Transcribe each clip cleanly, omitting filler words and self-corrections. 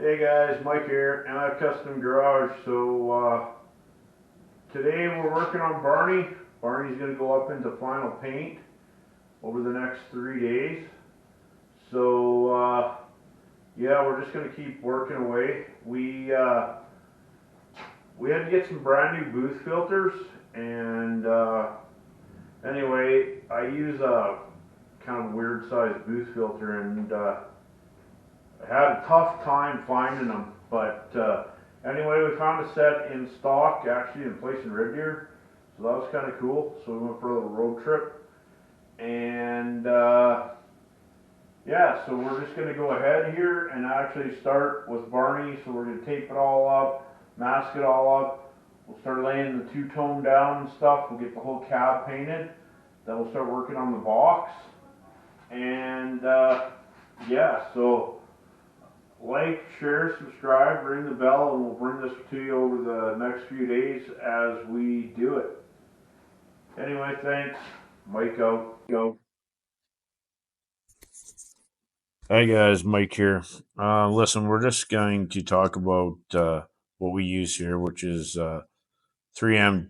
Hey guys, Mike here, and I have Custom Garage. So today we're working on Barney. Barney's going to go up into final paint over the next 3 days. So yeah, we're just going to keep working away. We had to get some brand new booth filters, and anyway, I use a kind of weird sized booth filter, and I had a tough time finding them, but anyway, we found a set in stock, actually in place in Red Deer, so that was kind of cool. So we went for a little road trip, and yeah, so we're just going to go ahead here and actually start with Barney. So we're going to tape it all up, mask it all up. We'll start laying the two-tone down and stuff. We'll get the whole cab painted. Then we'll start working on the box, and yeah, so like, share, subscribe, ring the bell, and we'll bring this to you over the next few days as we do it. Anyway, thanks. Mike out. Go. Hi guys, Mike here. Listen, we're just going to talk about what we use here, which is 3M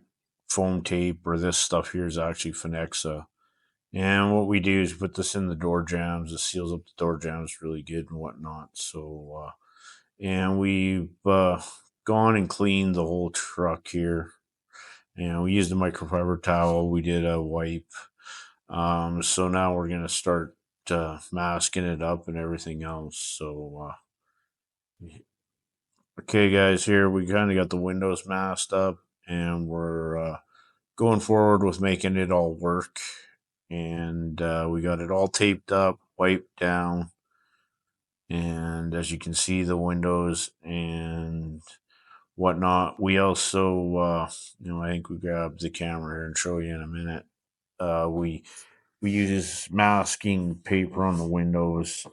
foam tape, or this stuff here is actually Finexa. And what we do is put this in the door jambs. It seals up the door jambs really good and whatnot. So, and we've gone and cleaned the whole truck here. And we used a microfiber towel. We did a wipe. So now we're going to start masking it up and everything else. So, okay, guys, here we kind of got the windows masked up, and we're going forward with making it all work. And we got it all taped up, wiped down, and as you can see, the windows and whatnot. We also, I think we grabbed the camera here and show you in a minute. We use masking paper on the windows.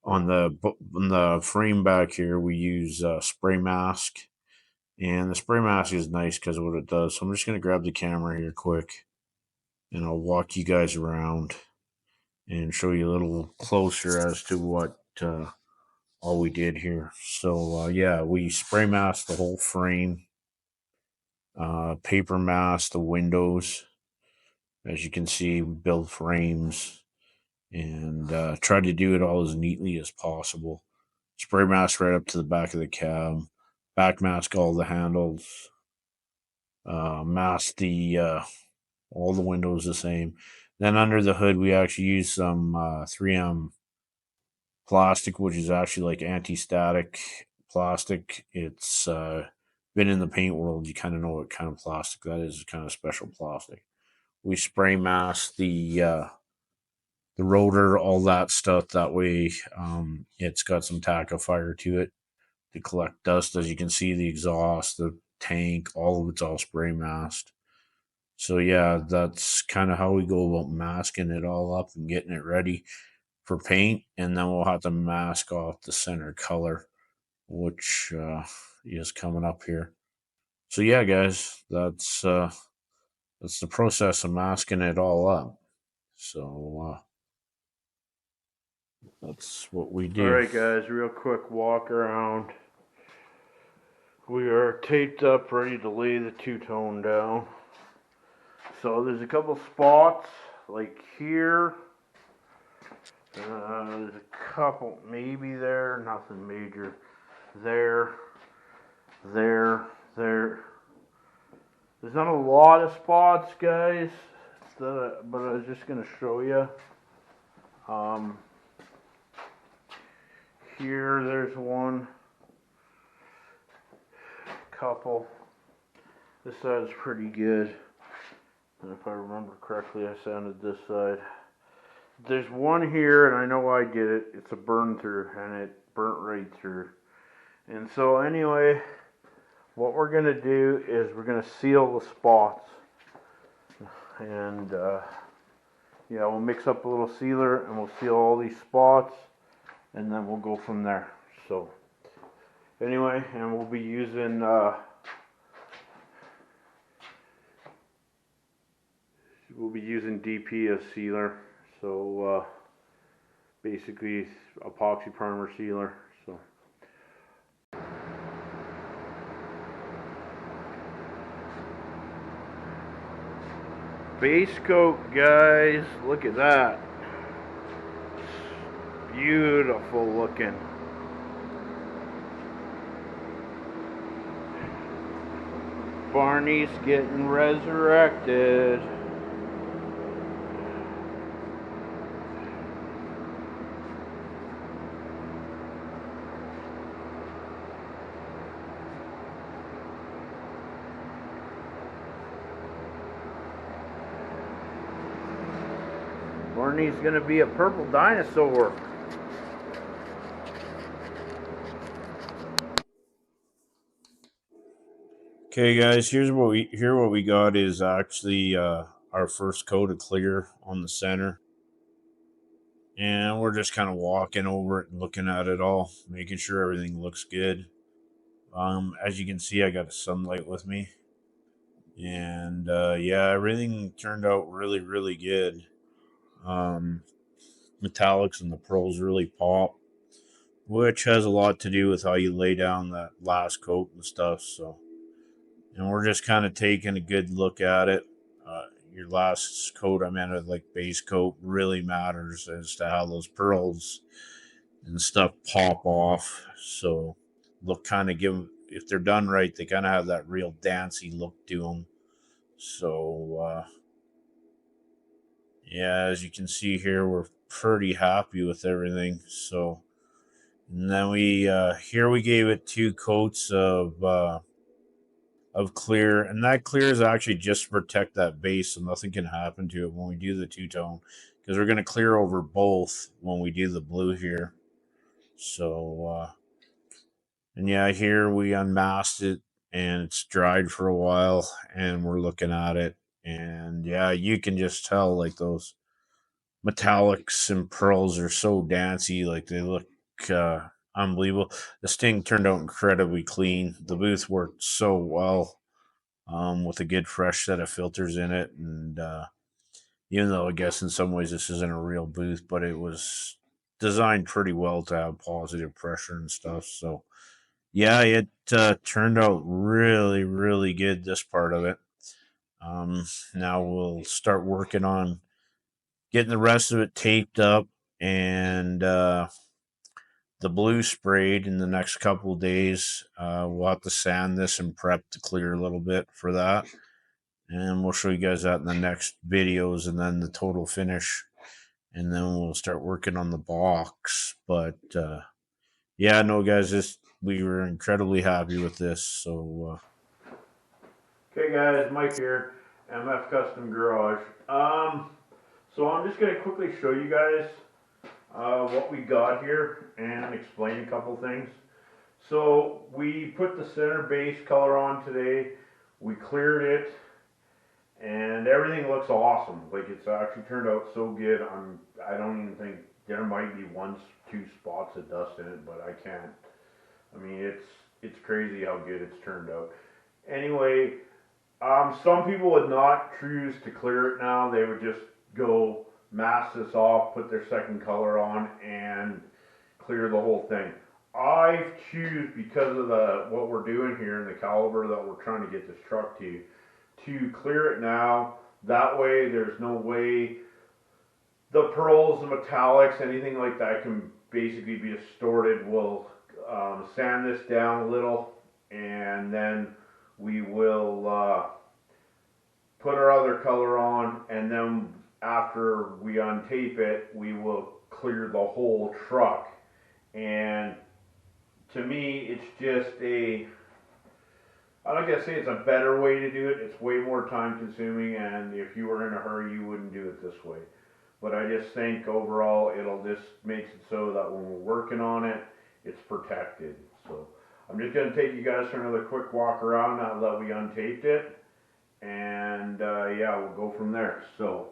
On the frame back here, we use spray mask, and the spray mask is nice because of what it does. So I'm just gonna grab the camera here quick, and I'll walk you guys around and show you a little closer as to what all we did here. So yeah, we spray masked the whole frame, paper mask the windows. As you can see, we build frames and try to do it all as neatly as possible. Spray mask right up to the back of the cab, back mask all the handles, mask the all the windows the same. Then under the hood, we actually use some 3M plastic, which is actually like anti-static plastic. It's been in the paint world. You kind of know what kind of plastic that is. It's kind of special plastic. We spray mask the rotor, all that stuff. That way, it's got some tackifier to it to collect dust. As you can see, the exhaust, the tank, all of it's all spray masked. So yeah, that's kind of how we go about masking it all up and getting it ready for paint, and then we'll have to mask off the center color, which is coming up here. So yeah, guys, that's the process of masking it all up. So that's what we All do. right, guys, real quick walk around. We are taped up, ready to lay the two-tone down. So there's a couple spots, like here. There's a couple maybe there, nothing major. There, there, there. There's not a lot of spots, guys, but I was just going to show you. Um, Here, there's one. Couple. This side's pretty good. And if I remember correctly, I sanded this side. There's one here, and I know I did it. It's a burn through, and it burnt right through. And so anyway, what we're going to do is we're going to seal the spots. And yeah, we'll mix up a little sealer, and we'll seal all these spots, and then we'll go from there. So anyway, and we'll be using DP as sealer. So basically epoxy primer sealer. So Base coat, guys. Look at that. Beautiful looking. Barney's getting resurrected. Barney's gonna be a purple dinosaur. Okay, guys, here's what we got is actually our first coat of clear on the center, and we're just kind of walking over it and looking at it all, making sure everything looks good. As you can see, I got a sunlight with me, and yeah, everything turned out really, really good. Metallics and the pearls really pop, which has a lot to do with how you lay down that last coat and stuff. So, and we're just kind of taking a good look at it. Your last coat, I meant like base coat, really matters as to how those pearls and stuff pop off. So, look, kind of give, if they're done right, they kind of have that real dancey look to them. So, yeah, as you can see here, we're pretty happy with everything. So, and then we gave it 2 coats of clear, and that clear is actually just to protect that base, so nothing can happen to it when we do the two-tone, because we're going to clear over both when we do the blue here. So, and yeah, here we unmasked it, and it's dried for a while, and we're looking at it, and yeah, you can just tell like those metallics and pearls are so dancey, like they look unbelievable. This thing turned out incredibly clean. The booth worked so well, with a good fresh set of filters in it, and even though I guess in some ways this isn't a real booth, but it was designed pretty well to have positive pressure and stuff. So yeah, it turned out really, really good, this part of it. Now we'll start working on getting the rest of it taped up, and the blue sprayed in the next couple of days. We'll have to sand this and prep to clear a little bit for that. And we'll show you guys that in the next videos, and then the total finish. And then we'll start working on the box. But yeah, no, guys, we were incredibly happy with this. So, Okay, guys, Mike here, MF Custom Garage. So I'm just gonna quickly show you guys what we got here and explain a couple things. So we put the center base color on today. We cleared it, and everything looks awesome. Like, it's actually turned out so good. I don't even think there might be 1-2 spots of dust in it, but I can't. I mean, it's crazy how good it's turned out. Anyway, some people would not choose to clear it now. They would just go mask this off, put their second color on, and clear the whole thing. I choose, because of what we're doing here and the caliber that we're trying to get this truck to clear it now. That way there's no way the pearls, the metallics, anything like that can basically be distorted. We'll sand this down a little, and then we will put our other color on, and then after we untape it, we will clear the whole truck. And to me, it's just I'm not gonna say it's a better way to do it. It's way more time consuming, and if you were in a hurry, you wouldn't do it this way. But I just think overall, it'll just makes it so that when we're working on it, it's protected. So I'm just gonna take you guys for another quick walk around now that we untaped it, and yeah, we'll go from there. So.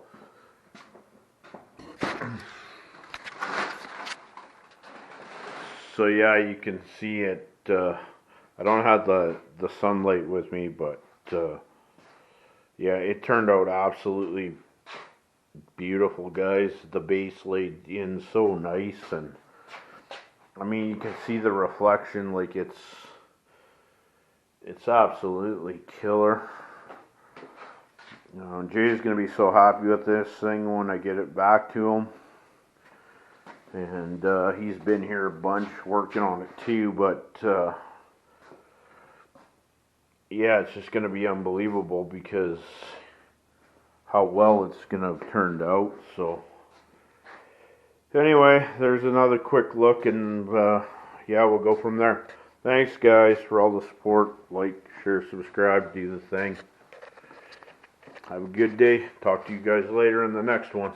So yeah, you can see it. I don't have the sunlight with me, but yeah, it turned out absolutely beautiful, guys. The base laid in so nice, and I mean, you can see the reflection. Like, it's absolutely killer. Jay's going to be so happy with this thing when I get it back to him. And he's been here a bunch working on it too, but yeah, it's just going to be unbelievable because how well it's going to have turned out. So anyway, there's another quick look, and yeah, we'll go from there. Thanks guys for all the support. Like, share, subscribe, do the thing. Have a good day. Talk to you guys later in the next one.